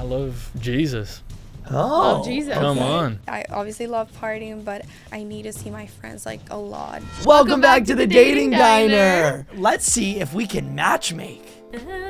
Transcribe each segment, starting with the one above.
love Jesus. Oh, Love Jesus. Come on. I obviously love partying, but I need to see my friends like a lot. Welcome back to the Dating Diner. Let's see if we can matchmake.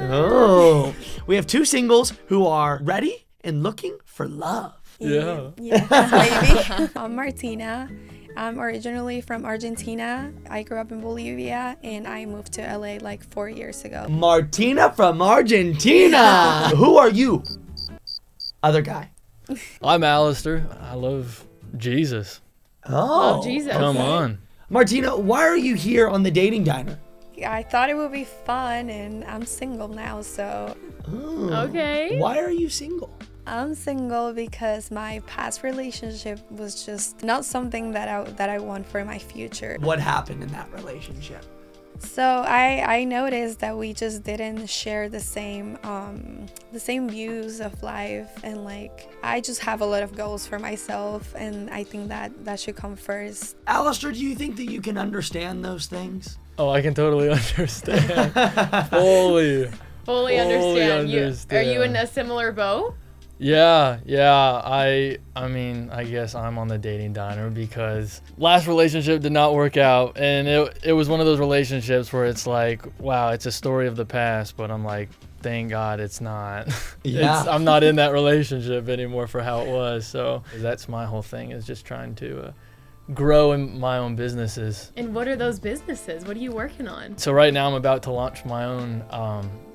Oh, we have two singles who are ready and looking for love. Yeah. Yes, maybe. I'm Martina. I'm originally from Argentina. I grew up in Bolivia and I moved to LA like 4 years ago. Martina from Argentina. Who are you? Other guy. I'm Alistair. I love Jesus. Oh, Love Jesus. Come on. Martina, why are you here on the Dating Diner? I thought it would be fun and I'm single now, so Okay. Why are you single? I'm single because my past relationship was just not something that I want for my future. What happened in that relationship? So I noticed that we just didn't share the same views of life, and like I just have a lot of goals for myself, and I think that should come first. Alistair, do you think that you can understand those things? Oh, I can totally understand. Fully. Fully understand. Are you in understand. a similar boat? Yeah. I mean, I guess I'm on the Dating Diner because last relationship did not work out, and it was one of those relationships where it's like, wow, it's a story of the past, but I'm like, thank God it's not. Yeah. I'm not in that relationship anymore for how it was. So that's my whole thing, is just trying to grow in my own businesses. And what are those businesses? What are you working on? So right now I'm about to launch my own,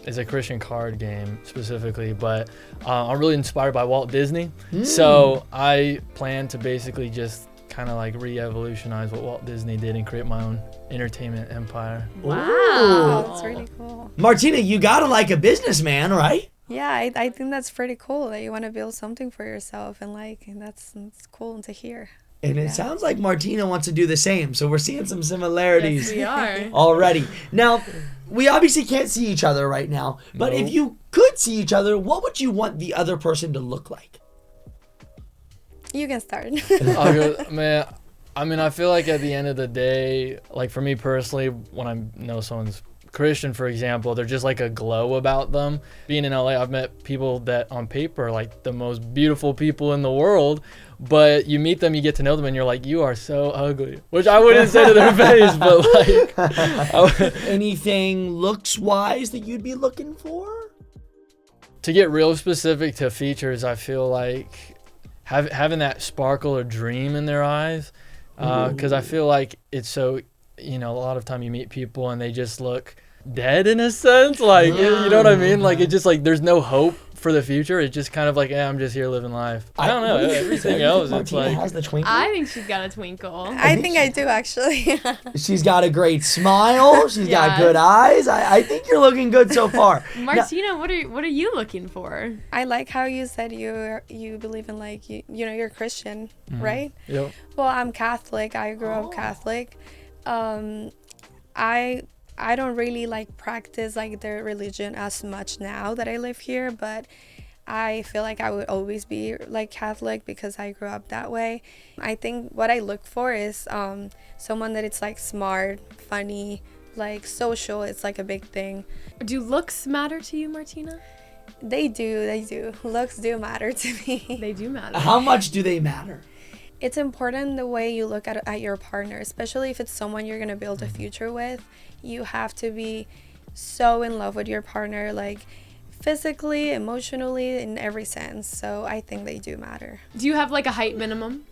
it's a Christian card game specifically, but I'm really inspired by Walt Disney. So I plan to basically just kind of like re-evolutionize what Walt Disney did and create my own entertainment empire. Wow. That's really cool. Martina, you gotta like a businessman, right? Yeah, I think that's pretty cool that you want to build something for yourself, and like that's cool to hear. And it sounds like Martina wants to do the same, so we're seeing some similarities Yes, we are. already. Now, we obviously can't see each other right now, but if Nope. you could see each other, what would you want the other person to look like? You can start. Man, I mean, I feel like at the end of the day, like for me personally, when I know someone's Christian, for example, they're just like a glow about them. Being in LA, I've met people that on paper are like the most beautiful people in the world, but you meet them, you get to know them, and you're like, you are so ugly, which I wouldn't say to their face, but like, Anything looks-wise that you'd be looking for? to get real specific to features, I feel like having that sparkle or dream in their eyes, because I feel like it's so, a lot of time you meet people and they just look dead in a sense, like you know what I mean, like it just like there's no hope for the future. It's just kind of like, I'm just here living life. I don't know, everything else, it's Martina like, has the twinkle. I think she's got a twinkle. I think I do actually. She's got a great smile. She's got Yes. good eyes. I think you're looking good so far. Martina, what are you looking for? I like how you said you believe in like you're Christian, right? yep. Well, I'm Catholic. I grew up Catholic. I don't really like practice like their religion as much now that I live here, but I feel like I would always be like Catholic because I grew up that way. I think what I look for is someone that it's like smart, funny, like social. It's like a big thing. Do looks matter to you, Martina? They do. Looks do matter to me. They do matter. How much do they matter? It's important the way you look at your partner, especially if it's someone you're going to build a future with. You have to be so in love with your partner, like physically, emotionally, in every sense. So I think they do matter. Do you have like a height minimum?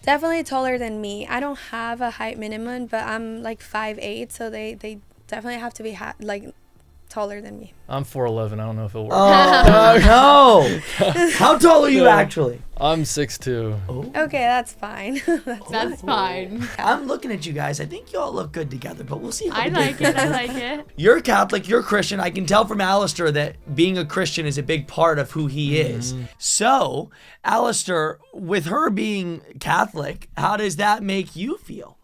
Definitely taller than me. I don't have a height minimum, but I'm like 5'8", so they definitely have to be like taller than me. I'm 4'11", I don't know if it'll work. Oh, no. How tall are you actually? I'm 6'2". Okay, that's fine. That's fine. I'm looking at you guys. I think you all look good together, but we'll see how I the like day it. I goes. like it. You're Catholic, you're Christian. I can tell from Alistair that being a Christian is a big part of who he is. So, Alistair, with her being Catholic, how does that make you feel?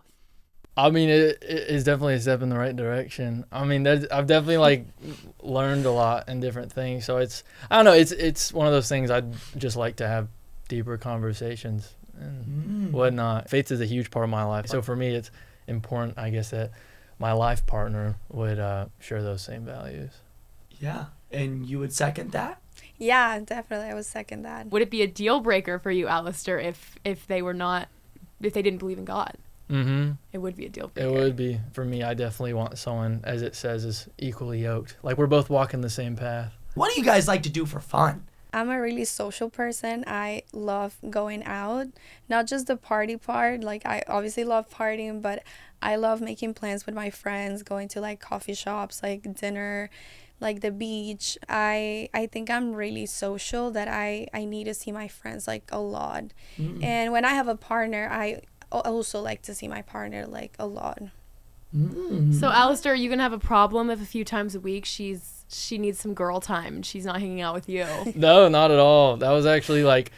I mean, it is definitely a step in the right direction. I mean, I've definitely like learned a lot in different things. So I don't know, it's one of those things I'd just like to have deeper conversations and whatnot. Faith is a huge part of my life. So for me, it's important, I guess, that my life partner would share those same values. Yeah, and you would second that? Yeah, definitely. I would second that. Would it be a deal breaker for you, Alistair, if they didn't believe in God? Mm-hmm. It would be a deal breaker. It would be. For me, I definitely want someone, as it says, is equally yoked. Like we're both walking the same path. What do you guys like to do for fun? I'm a really social person. I love going out, not just the party part. Like, I obviously love partying, but I love making plans with my friends, going to like coffee shops, like dinner, like the beach. I think I'm really social, that I need to see my friends like a lot. And when I have a partner, I also like to see my partner like a lot. So, Alistair, are you going to have a problem if a few times a week she needs some girl time and she's not hanging out with you? No, not at all. That was actually like,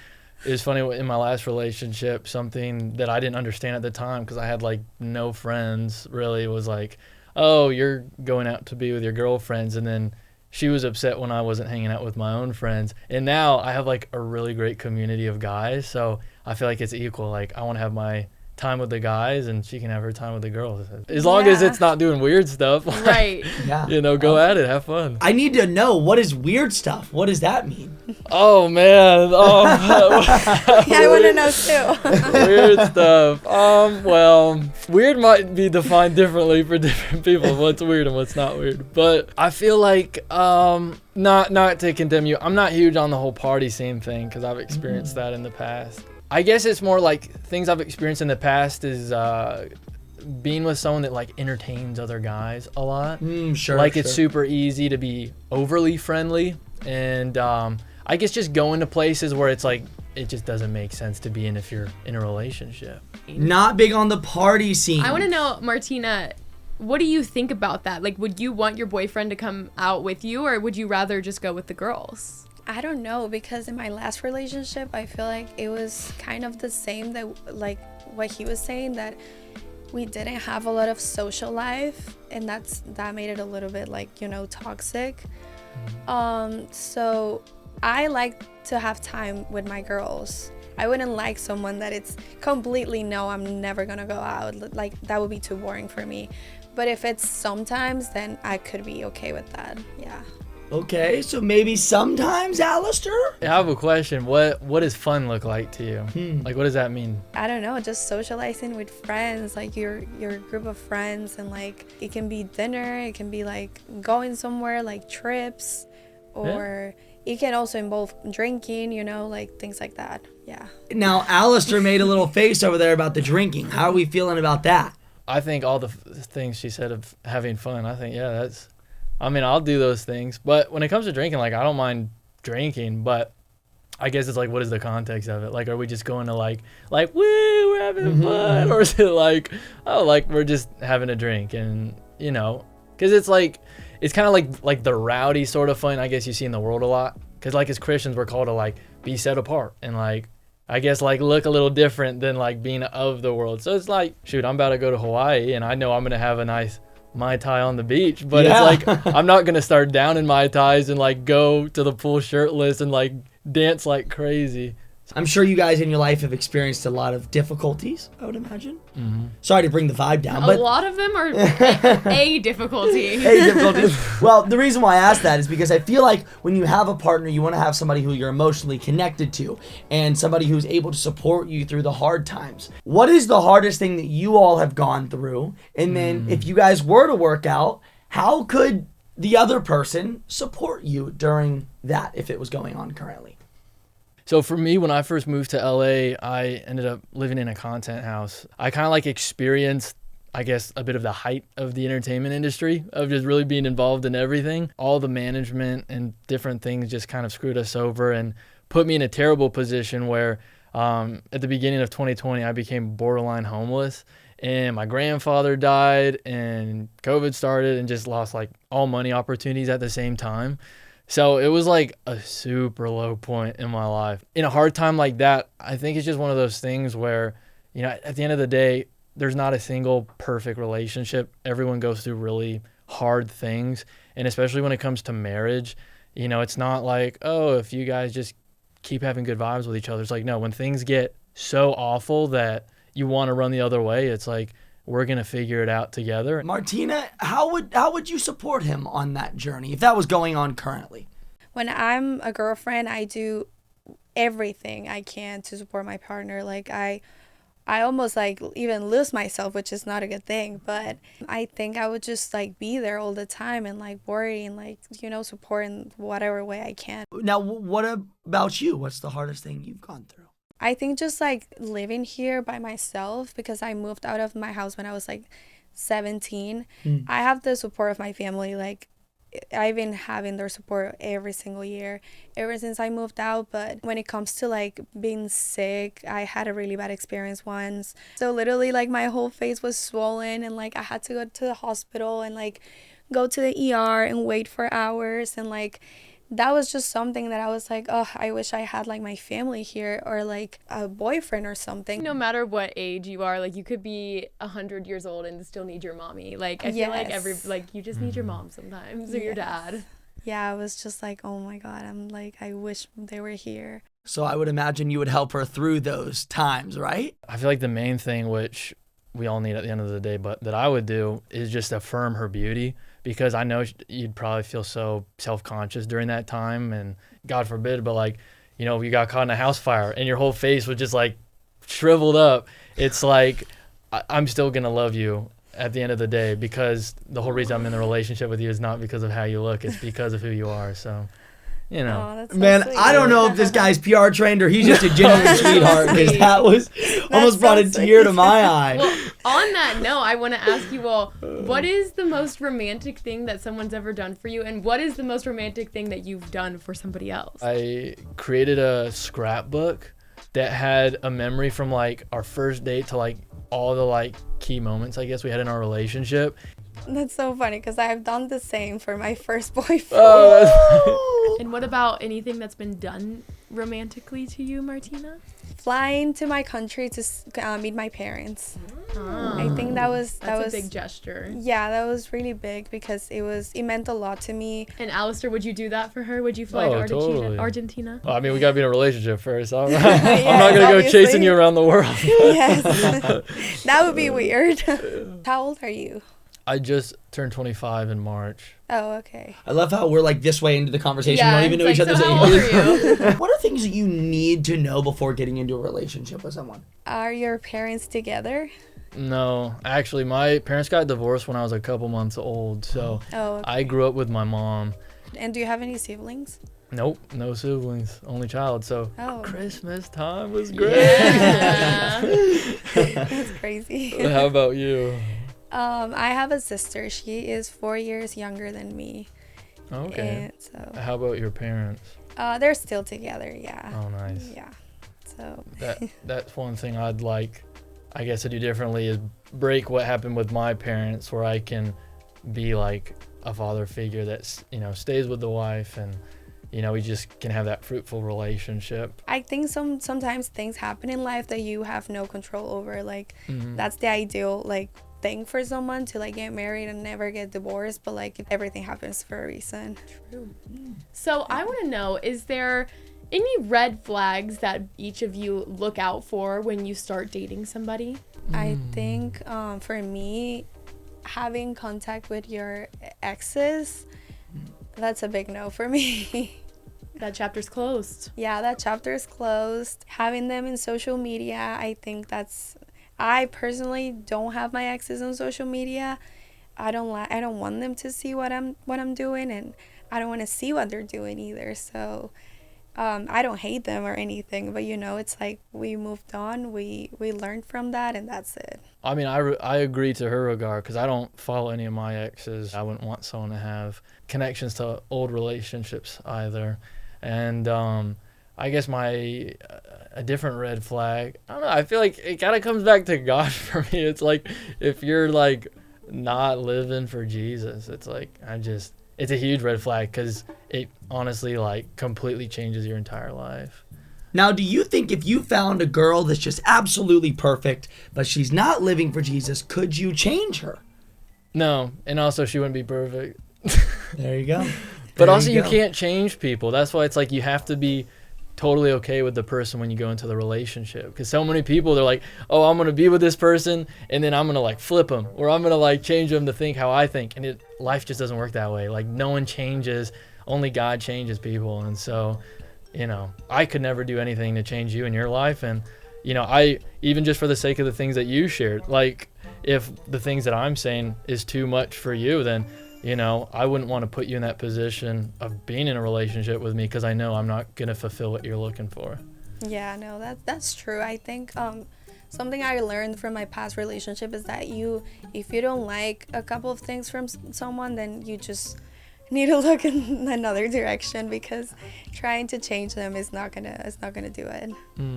it was funny in my last relationship, something that I didn't understand at the time because I had like no friends really, was like, oh, you're going out to be with your girlfriends. And then she was upset when I wasn't hanging out with my own friends. And now I have like a really great community of guys. So I feel like it's equal. Like I want to have my time with the guys and she can have her time with the girls. As long as Yeah. it's not doing weird stuff. Like, Right. Yeah. you know, go at it, have fun. I need to know, what is weird stuff? What does that mean? Oh man. Yeah, I want to know too. Weird stuff. Well, weird might be defined differently for different people. What's weird and what's not weird. But I feel like, not to condemn you, I'm not huge on the whole party scene thing because I've experienced that in the past. I guess it's more like things I've experienced in the past is being with someone that like entertains other guys a lot. Sure. Like it's sure. super easy to be overly friendly, and I guess just going to places where it's like it just doesn't make sense to be in if you're in a relationship. Not big on the party scene. I want to know, Martina, what do you think about that? Like, would you want your boyfriend to come out with you, or would you rather just go with the girls? I don't know, because in my last relationship, I feel like it was kind of the same, that like what he was saying, that we didn't have a lot of social life, and that made it a little bit like, you know, toxic. So I like to have time with my girls. I wouldn't like someone that it's completely no, I'm never gonna go out. Like that would be too boring for me. But if it's sometimes, then I could be okay with that. Yeah. Okay, so maybe sometimes, Alistair? I have a question. What does fun look like to you? Like, what does that mean? I don't know, just socializing with friends, like your group of friends, and like it can be dinner, it can be like going somewhere, like trips, or it can also involve drinking, you know, like things like that. Yeah. Now, Alistair made a little face over there about the drinking. How are we feeling about that? I think all the things she said of having fun, I think, yeah, I'll do those things. But when it comes to drinking, like, I don't mind drinking, but I guess it's like, what is the context of it? Like, are we just going to like, woo, we're having fun? Or is it like, oh, like, we're just having a drink? And, you know, because it's like, it's kind of like the rowdy sort of fun, I guess you see in the world a lot. Because, like, as Christians, we're called to, like, be set apart and, like, I guess, like, look a little different than, like, being of the world. So it's like, shoot, I'm about to go to Hawaii, and I know I'm going to have a nice Mai Tai on the beach, but Yeah. it's like I'm not gonna start down in Mai Tais and like go to the pool shirtless and like dance like crazy. I'm sure you guys in your life have experienced a lot of difficulties, I would imagine. Sorry to bring the vibe down, A but lot of them are a difficulty. hey, difficulties. Well, the reason why I asked that is because I feel like when you have a partner, you want to have somebody who you're emotionally connected to and somebody who's able to support you through the hard times. What is the hardest thing that you all have gone through? And then if you guys were to work out, how could the other person support you during that if it was going on currently? So for me, when I first moved to LA, I ended up living in a content house. I kind of like experienced, I guess, a bit of the height of the entertainment industry, of just really being involved in everything. All the management and different things just kind of screwed us over and put me in a terrible position where at the beginning of 2020, I became borderline homeless. And my grandfather died and COVID started and just lost like all money opportunities at the same time. So it was like a super low point in my life. In a hard time like that, I think it's just one of those things where, you know, at the end of the day, there's not a single perfect relationship. Everyone goes through really hard things. And especially when it comes to marriage, you know, it's not like, oh, if you guys just keep having good vibes with each other. It's like, no, when things get so awful that you want to run the other way, it's like, we're going to figure it out together. Martina, how would you support him on that journey if that was going on currently? when I'm a girlfriend, I do everything I can to support my partner. Like I almost like even lose myself, which is not a good thing, but I think I would just like be there all the time and like worry and like, you know, support in whatever way I can. Now, what about you? What's the hardest thing you've gone through? I think just like living here by myself, because I moved out of my house when I was like 17. I have the support of my family. Like I've been having their support every single year ever since I moved out. But when it comes to like being sick, I had a really bad experience once. So literally like my whole face was swollen and like I had to go to the hospital and like go to the ER and wait for hours. And like that was just something that I was like, oh, I wish I had like my family here or like a boyfriend or something. No matter what age you are, like you could be 100 years old and still need your mommy. Like I feel like you just need your mom sometimes or your dad. Yeah, I was just like, oh my God, I'm like, I wish they were here. So I would imagine you would help her through those times, right? I feel like the main thing, which we all need at the end of the day, but that I would do is just affirm her beauty, because I know you'd probably feel so self-conscious during that time, and God forbid, but like, you know, you got caught in a house fire and your whole face was just like shriveled up. It's like, I'm still going to love you at the end of the day, because the whole reason I'm in the relationship with you is not because of how you look, it's because of who you are. So, you know. Aw, that's so Man, sweet. I don't know if this guy's PR trained or he's just a genuine sweetheart, because that was almost brought a so tear to sweet. my eye. Well, on that note, I want to ask you all, what is the most romantic thing that someone's ever done for you, and what is the most romantic thing that you've done for somebody else? I created a scrapbook that had a memory from like our first date to like all the like key moments I guess we had in our relationship. That's so funny because I've done the same for my first boyfriend. And what about anything that's been done romantically to you, Martina? Flying to my country to meet my parents. I think that's a big gesture. Yeah, that was really big because it meant a lot to me. And Alistair, would you do that for her? Would you fly to Totally. Argentina? Well, I mean, we gotta be in a relationship first. I'm not Yes, gonna go obviously. chasing you around the world. Yes, that would be weird. How old are you? I just turned 25 in March. Oh, okay. I love how we're like this way into the conversation. Yeah, We don't even know it's each like, other's so how old ages. are you? What are things that you need to know before getting into a relationship with someone? Are your parents together? No, actually, my parents got divorced when I was a couple months old, so Oh, okay. I grew up with my mom. And do you have any siblings? Nope, no siblings, only child. So Oh. Christmas time was great. Yeah. That's crazy. How about you? I have a sister. She is 4 years younger than me. Okay. And so How about your parents? they're still together. Yeah. Oh, nice. Yeah. So That's one thing I'd like, I guess, to do differently is break what happened with my parents, where I can be like a father figure that's, you know, stays with the wife, and you know, we just can have that fruitful relationship. I think sometimes things happen in life that you have no control over. Like Mhm. that's the ideal like thing for someone to like get married and never get divorced, but like everything happens for a reason. So I want to know, is there any red flags that each of you look out for when you start dating somebody? I think for me, having contact with your exes, that's a big no for me. That chapter's closed. Yeah, that chapter is closed. Having them in social media, I think I personally don't have my exes on social media. I don't want them to see what I'm doing, and I don't want to see what they're doing either. So I don't hate them or anything, but you know, it's like we moved on, we learned from that, and that's it. I mean, I agree to her regard, because I don't follow any of my exes. I wouldn't want someone to have connections to old relationships either. And I guess a different red flag, I don't know, I feel like it kind of comes back to God for me. It's like, if you're like not living for Jesus, it's like, it's a huge red flag, because it honestly like completely changes your entire life. Now, do you think if you found a girl that's just absolutely perfect, but she's not living for Jesus, could you change her? No, and also she wouldn't be perfect. There you go. But There also you go. can't change people. That's why it's like you have to be totally okay with the person when you go into the relationship. Because so many people, they're like, oh, I'm going to be with this person, and then I'm going to like flip them, or I'm going to like change them to think how I think. And life just doesn't work that way. Like no one changes only God changes people. And so, you know, I could never do anything to change you in your life. And, you know, I, even just for the sake of the things that you shared, like if the things that I'm saying is too much for you, then, you know, I wouldn't want to put you in that position of being in a relationship with me because I know I'm not going to fulfill what you're looking for. Yeah, no, that's true. I think something I learned from my past relationship is that if you don't like a couple of things from someone, then you just need to look in another direction, because trying to change them is not gonna do it.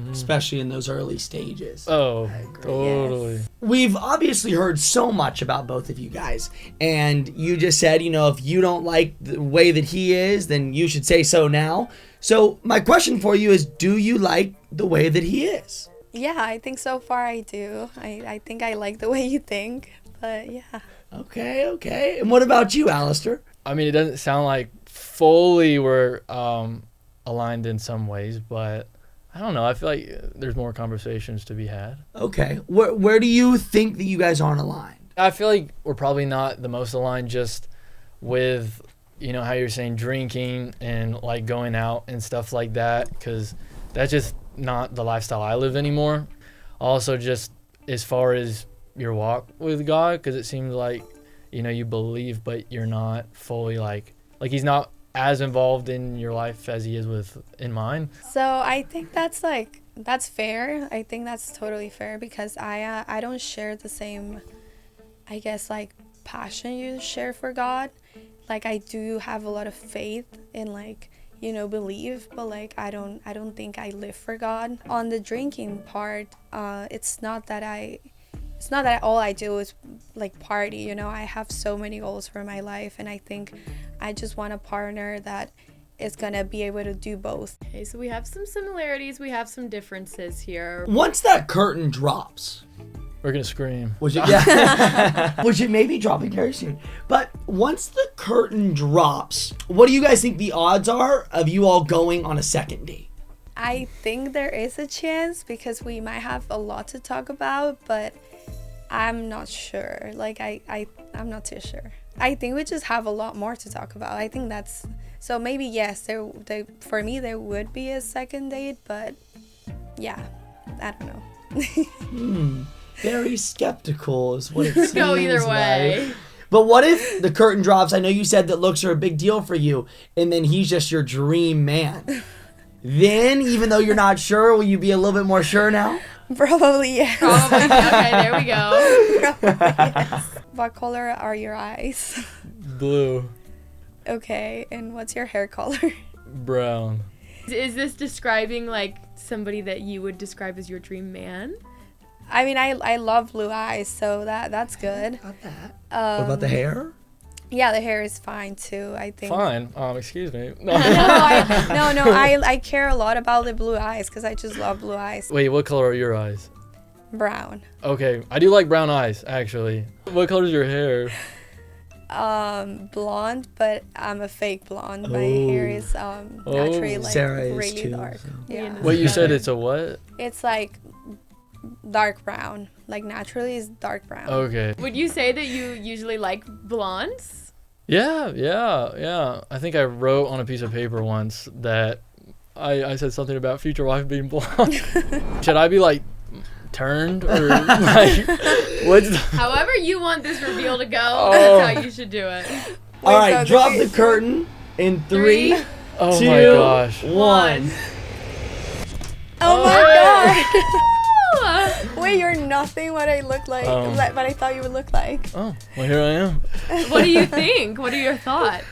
Especially in those early stages. Oh, agree. totally. Yes. We've obviously heard so much about both of you guys, and you just said, you know, if you don't like the way that he is, then you should say so now. So my question for you is, do you like the way that he is? Yeah, I think so far I do. I think I like the way you think, but yeah. Okay. And what about you, Alistair? I mean, it doesn't sound like fully we're aligned in some ways, but I don't know. I feel like there's more conversations to be had. Okay. Where do you think that you guys aren't aligned? I feel like we're probably not the most aligned just with, you know, how you're saying drinking and like going out and stuff like that, because that's just not the lifestyle I live anymore. Also, just as far as your walk with God, because it seems like, you know, you believe, but you're not fully like he's not as involved in your life as he is in mine. So I think that's fair. I think that's totally fair, because I don't share the same, I guess, like passion you share for God. Like I do have a lot of faith in, like, you know, believe, but like I don't think I live for God. On the drinking part, it's not that all I do is like party, you know. I have so many goals for my life, and I think I just want a partner that is gonna be able to do both. Okay, so we have some similarities, we have some differences here. Once that curtain drops, We're gonna scream. which it may be dropping very soon, but once the curtain drops, what do you guys think the odds are of you all going on a second date? I think there is a chance, because we might have a lot to talk about, but I'm not sure. Like I'm not too sure. I think we just have a lot more to talk about. I think that's so. Maybe yes, for me there would be a second date, but yeah, I don't know. Very skeptical is what it seems Go either way. like. But what if the curtain drops? I know you said that looks are a big deal for you, and then he's just your dream man. Then, even though you're not sure, will you be a little bit more sure now? Probably yes. Probably. Okay, there we go. Probably yes. What color are your eyes? Blue, Okay, and what's your hair color? brown. Is this describing like somebody that you would describe as your dream man? I mean, I love blue eyes, so that's good. About that. What about the hair? Yeah, the hair is fine too, I think. Fine. Excuse me. No, I care a lot about the blue eyes, because I just love blue eyes. Wait, what color are your eyes? Brown. Okay, I do like brown eyes, actually. What color is your hair? Blonde, but I'm a fake blonde. My hair is naturally like Sarah is really too, dark. so. Yeah. Wait, you said it's a what? It's like dark brown. Like naturally is dark brown. Okay. Would you say that you usually like blondes? Yeah. I think I wrote on a piece of paper once that I said something about future wife being blonde. Should I be like turned or like what's However you want this reveal to go, Oh. that's how you should do it. All right, so drop this the curtain in 3, Oh 2, my gosh. 1. Oh my god! Ah. Wait, you're nothing what I look like, what I thought you would look like. Oh, well here I am. What do you think? What are your thoughts?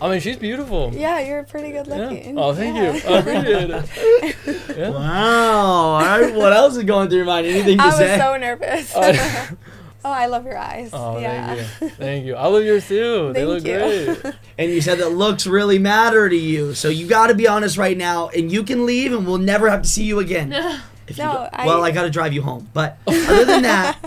I mean, she's beautiful. Yeah, you're pretty good Yeah. looking. Oh, thank Yeah. you. I appreciate it. Yeah. Wow. All right, what else is going through your mind? Anything to I was say? so nervous. Oh, I love your eyes. Oh, yeah. thank you. Thank you. I love yours too. They look Thank great. And you said that looks really matter to you. So you got to be honest right now, and you can leave, and we'll never have to see you again. If you No, go. I- Well, I got to drive you home. But other than that,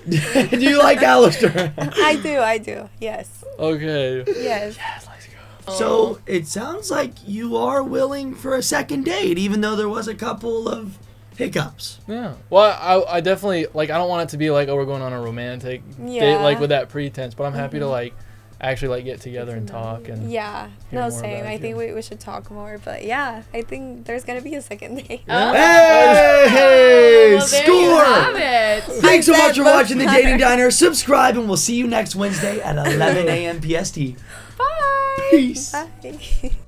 do you like Alistair? I do. Yes. Okay. Yes. Let's go. So it sounds like you are willing for a second date, even though there was a couple of hiccups. Yeah. Well, I definitely like. I don't want it to be like, oh, we're going on a romantic date, Yeah. like with that pretense. But I'm happy to like actually like get together and talk and Yeah, hear no, more same. about I think you. we should talk more. But yeah, I think there's gonna be a second date. Oh. Hey, Well, there you have score! it. Thanks so I much said for both watching The times. Dating Diner. Subscribe, and we'll see you next Wednesday at 11 a.m. PST. Bye. Peace. Bye.